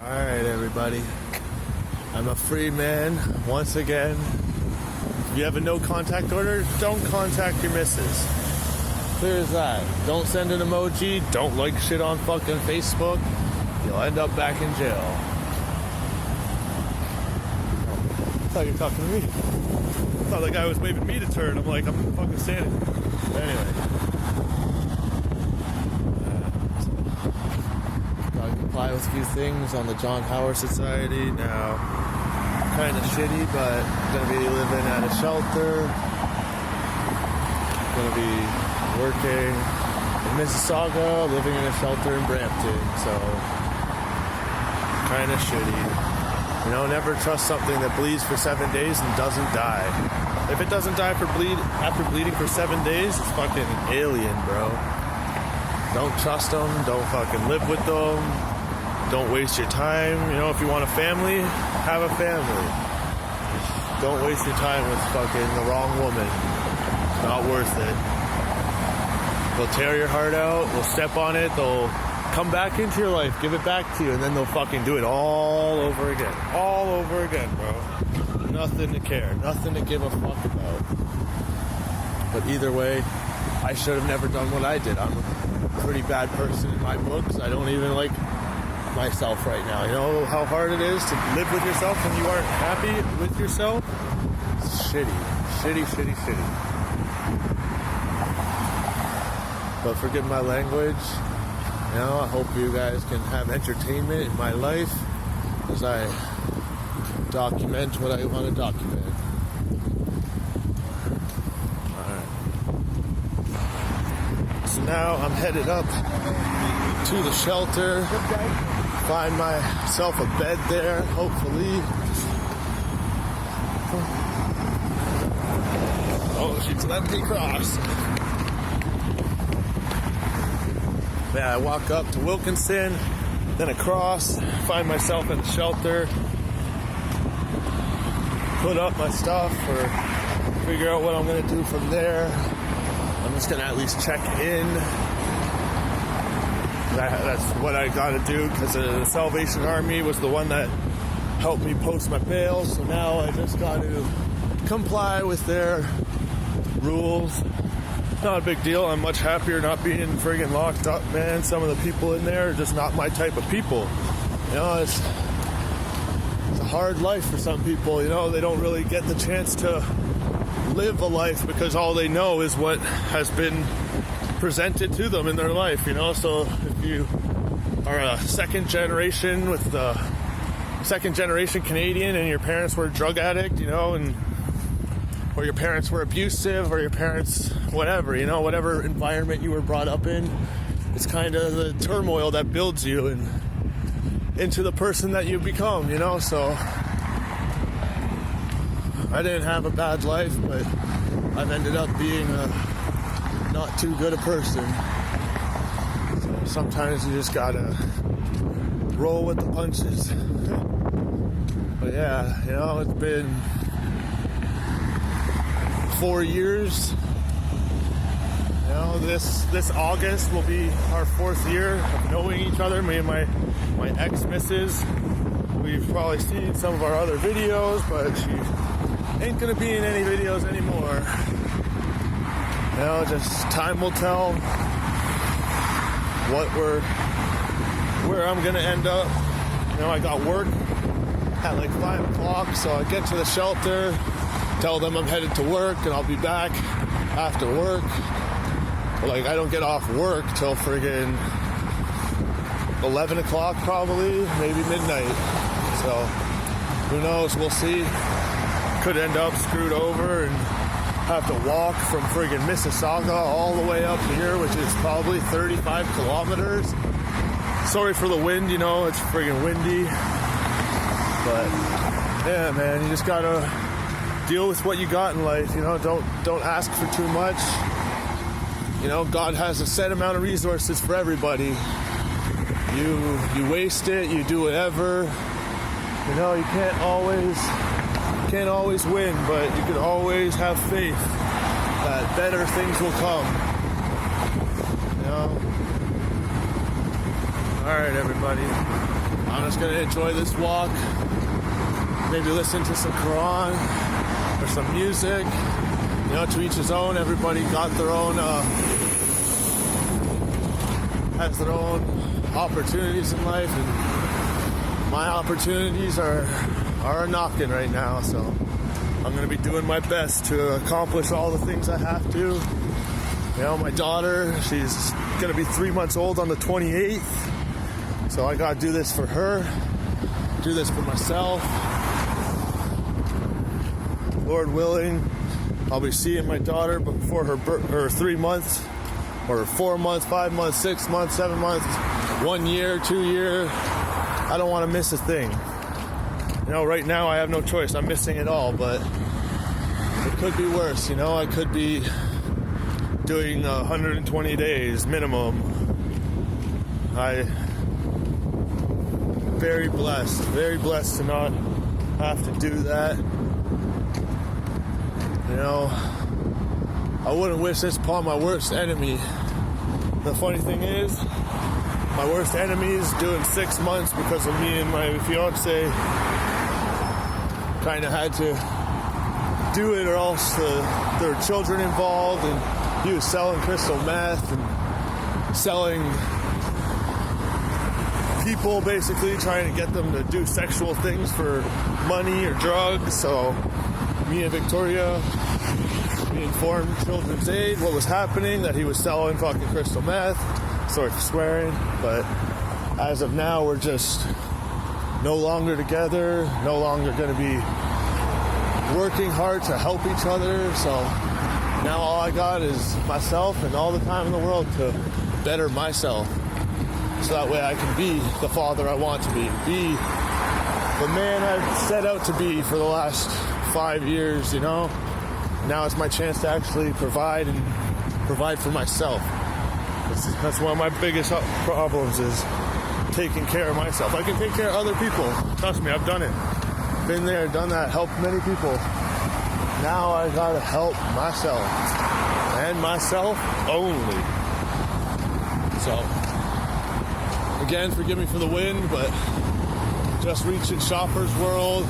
Alright, everybody. I'm a free man once again. If you have a no contact order, don't contact your missus. Clear as that. Don't send an emoji. Don't like shit on fucking Facebook. You'll end up back in jail. I thought you were talking to me. I thought the guy was waving me to turn. I'm like, I'm fucking standing. Anyway. Gotta comply with a few things on the John Howard Society. Now, kind of shitty, but gonna be living at a shelter. Gonna be working in Mississauga, living in a shelter in Brampton. So, kind of shitty. You know, never trust something that bleeds for 7 days and doesn't die. If it doesn't die after bleeding for 7 days, it's fucking alien, bro. Don't trust them. Don't fucking live with them. Don't waste your time. You know, if you want a family, have a family. Don't waste your time with fucking the wrong woman. It's not worth it. They'll tear your heart out. They'll step on it. They'll come back into your life, give it back to you, and then they'll fucking do it all over again. All over again, bro. Nothing to care. Nothing to give a fuck about. But either way, I should have never done what I did. I'm a pretty bad person in my books. I don't even like myself right now. You know how hard it is to live with yourself when you aren't happy with yourself? It's shitty. Shitty, shitty, shitty. But forgive my language. You know, I hope you guys can have entertainment in my life as I document what I want to document. Alright. So now I'm headed up to the shelter, find myself a bed there, hopefully. Oh, she's letting me cross. Yeah, I walk up to Wilkinson, then across, find myself at the shelter, put up my stuff, or figure out what I'm going to do from there. I'm just going to at least check in. That's what I got to do, because the Salvation Army was the one that helped me post my bail, so now I just got to comply with their rules. Not a big deal. I'm much happier not being friggin' locked up, man. Some of the people in there are just not my type of people. You know, it's a hard life for some people. You know, they don't really get the chance to live a life because all they know is what has been presented to them in their life, you know. So if you are a second generation Canadian and your parents were a drug addict, you know, or your parents were abusive, or your parents, whatever, you know, whatever environment you were brought up in, it's kind of the turmoil that builds you and into the person that you become, you know. So I didn't have a bad life, but I've ended up being a not too good a person. So sometimes you just gotta roll with the punches. But yeah, you know, it's been 4 years. You know, this August will be our 4th year of knowing each other. Me and my ex-missus. We've probably seen some of our other videos, but she ain't gonna be in any videos anymore. You know, just time will tell where I'm gonna end up. You know, I got work at like 5 o'clock, so I get to the shelter, tell them I'm headed to work and I'll be back after work. But like, I don't get off work till friggin' 11 o'clock probably, maybe midnight. So who knows, we'll see. Could end up screwed over and have to walk from friggin' Mississauga all the way up here, which is probably 35 kilometers. Sorry for the wind, you know, it's friggin' windy. But yeah, man, you just gotta deal with what you got in life, you know. Don't ask for too much. You know, God has a set amount of resources for everybody. You waste it, you do whatever. You know, you can't always win, but you can always have faith that better things will come. You know? Alright, everybody. I'm just gonna enjoy this walk. Maybe listen to some Quran or some music. You know, to each his own. Everybody got their own, has their own opportunities in life, and my opportunities are knocking right now. So I'm gonna be doing my best to accomplish all the things I have to. You know, my daughter, she's gonna be 3 months old on the 28th. So I gotta do this for her, do this for myself. Lord willing, I'll be seeing my daughter before her 3 months, or 4 months, 5 months, 6 months, 7 months, 1 year, 2 years. I don't want to miss a thing. You know, right now I have no choice. I'm missing it all, but it could be worse. You know, I could be doing 120 days minimum. Very blessed to not have to do that. You know, I wouldn't wish this upon my worst enemy. The funny thing is, my worst enemy is doing 6 months because of me and my fiance kind of had to do it, or else there were children involved, and he was selling crystal meth and selling people, basically trying to get them to do sexual things for money or drugs. So me and Victoria, we informed Children's Aid what was happening, that he was selling fucking crystal meth. Sorry for swearing, but as of now, we're just no longer together, no longer going to be working hard to help each other. So now all I got is myself and all the time in the world to better myself. So that way I can be the father I want to be the man I've set out to be for the last 5 years, you know. Now it's my chance to actually provide for myself. That's one of my biggest problems, is taking care of myself. I can take care of other people. Trust me, I've done it. Been there, done that, helped many people. Now I gotta help myself. And myself only. So, again, forgive me for the wind, but just reaching Shoppers World.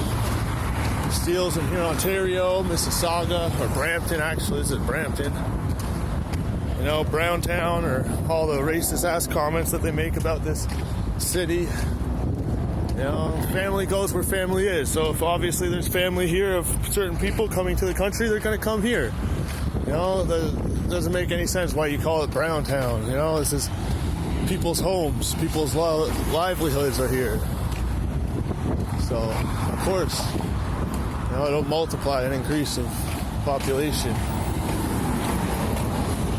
Steele's in here, Ontario, Mississauga, or Brampton, actually. This is Brampton. You know, Browntown, or all the racist ass comments that they make about this city. You know, family goes where family is. So if obviously there's family here of certain people coming to the country, they're going to come here. You know, it doesn't make any sense why you call it Browntown. You know, this is people's homes, people's livelihoods are here. So, of course, you know, it'll multiply an increase of population.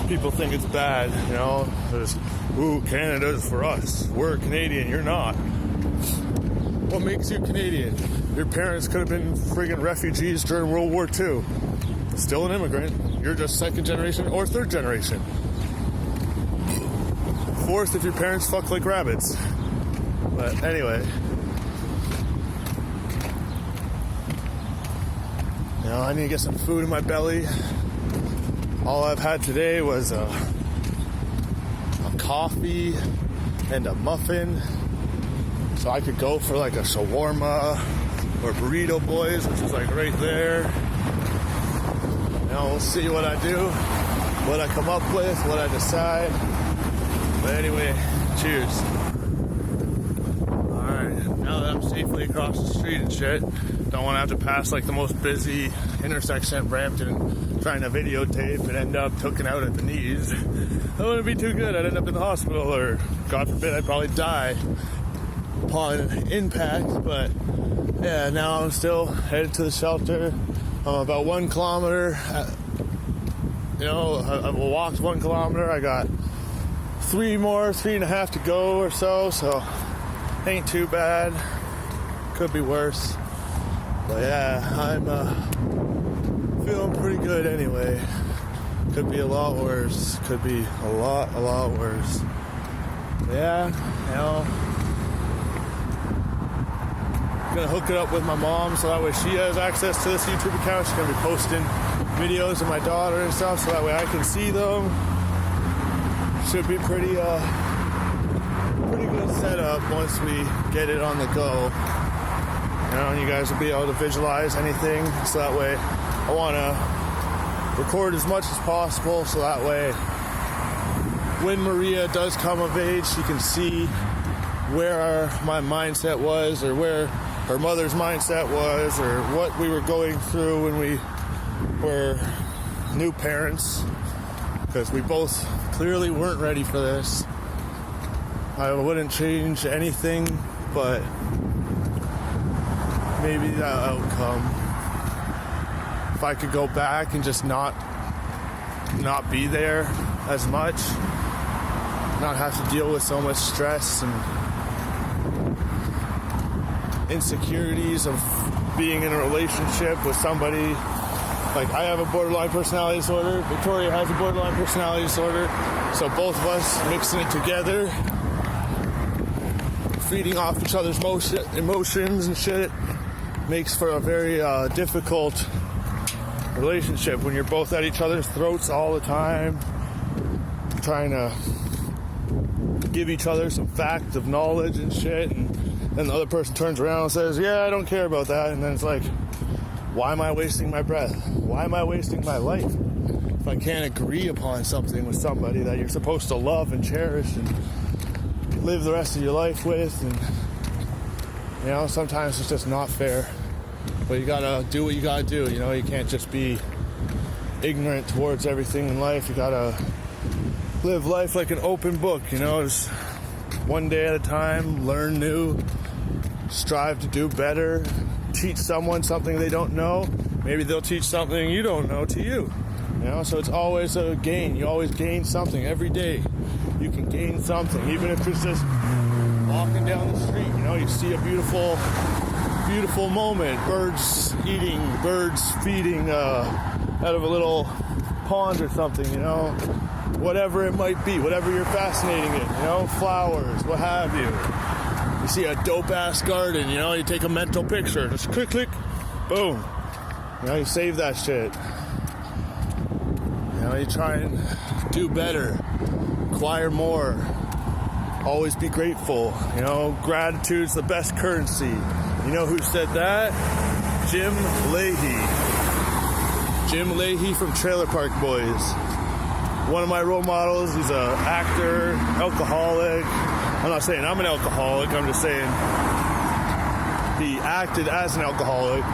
People think it's bad, you know, there's, ooh, Canada's for us. We're Canadian, you're not. What makes you Canadian? Your parents could have been friggin' refugees during World War II. Still an immigrant. You're just second generation or third generation. Fourth if your parents fuck like rabbits. But anyway. You know, I need to get some food in my belly. All I've had today was a coffee and a muffin. So I could go for like a shawarma or Burrito Boys, which is like right there. You know, we'll see what I do, what I come up with, what I decide. But anyway, cheers. Alright, now that I'm safely across the street and shit, don't want to have to pass like the most busy intersection in Brampton trying to videotape and end up taken out at the knees. That wouldn't be too good. I'd end up in the hospital, or God forbid, I'd probably die upon impact. But yeah, now I'm still headed to the shelter. I'm about 1 kilometer. You know, I walked 1 kilometer. I got 3.5 to go or so ain't too bad. Could be worse. But yeah, I'm feeling pretty good anyway. Could be a lot worse. Could be a lot worse. Yeah, you know, gonna hook it up with my mom so that way she has access to this YouTube account. She's gonna be posting videos of my daughter and stuff so that way I can see them. Should be pretty good setup once we get it on the go. And you guys will be able to visualize anything, so that way I want to record as much as possible, so that way when Maria does come of age, she can see where my mindset was, or where her mother's mindset was, or what we were going through when we were new parents, because we both clearly weren't ready for this. I wouldn't change anything, but maybe that outcome. If I could go back and just not be there as much, not have to deal with so much stress and insecurities of being in a relationship with somebody. Like, I have a borderline personality disorder, Victoria has a borderline personality disorder, so both of us mixing it together, feeding off each other's emotions and shit, makes for a very difficult relationship when you're both at each other's throats all the time, trying to give each other some fact of knowledge and shit, and then the other person turns around and says, yeah, I don't care about that, and then it's like, why am I wasting my breath? Why am I wasting my life? If I can't agree upon something with somebody that you're supposed to love and cherish and live the rest of your life with, and sometimes it's just not fair. But you gotta do what you gotta do. You can't just be ignorant towards everything in life. You gotta live life like an open book. Just one day at a time, learn new, strive to do better, teach someone something they don't know. Maybe they'll teach something you don't know to you. So it's always a gain. You always gain something every day. You can gain something, even if it's just walking down the street. You see a beautiful moment. Birds eating, birds feeding out of a little pond or something. Whatever it might be, whatever you're fascinating in. Flowers, what have you. You see a dope ass garden. You take a mental picture. Just click, click, boom. You save that shit. You try and do better, acquire more, always be grateful. Gratitude's the best currency. Who said that? Jim Leahy. Jim Leahy from Trailer Park Boys. One of my role models. He's an actor, alcoholic. I'm not saying I'm an alcoholic. I'm just saying he acted as an alcoholic.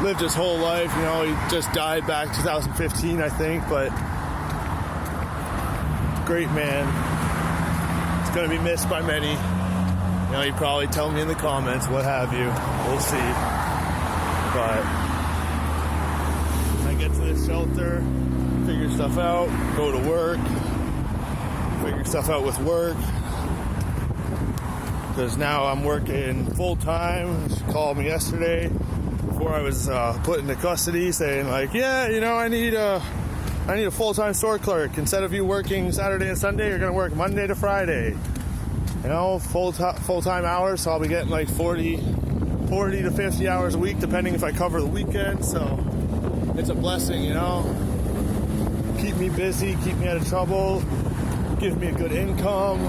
Lived his whole life. He just died back 2015, I think. But great man. It's going to be missed by many. You probably tell me in the comments, what have you. We'll see. But I get to this shelter, figure stuff out, go to work, figure stuff out with work. Because now I'm working full time. She called me yesterday before I was put into custody, saying like, yeah, I need a full-time store clerk. Instead of you working Saturday and Sunday, you're going to work Monday to Friday. Full-time hours, so I'll be getting like 40 to 50 hours a week, depending if I cover the weekend. So it's a blessing, Keep me busy, keep me out of trouble, give me a good income,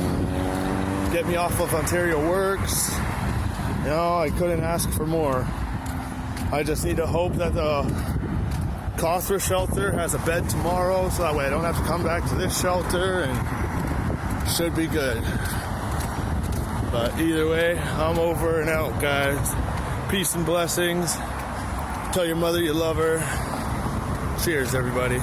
get me off of Ontario Works. I couldn't ask for more. I just need to hope that the Cawthra shelter has a bed tomorrow, so that way I don't have to come back to this shelter, and should be good. But either way, I'm over and out, guys. Peace and blessings. Tell your mother you love her. Cheers, everybody.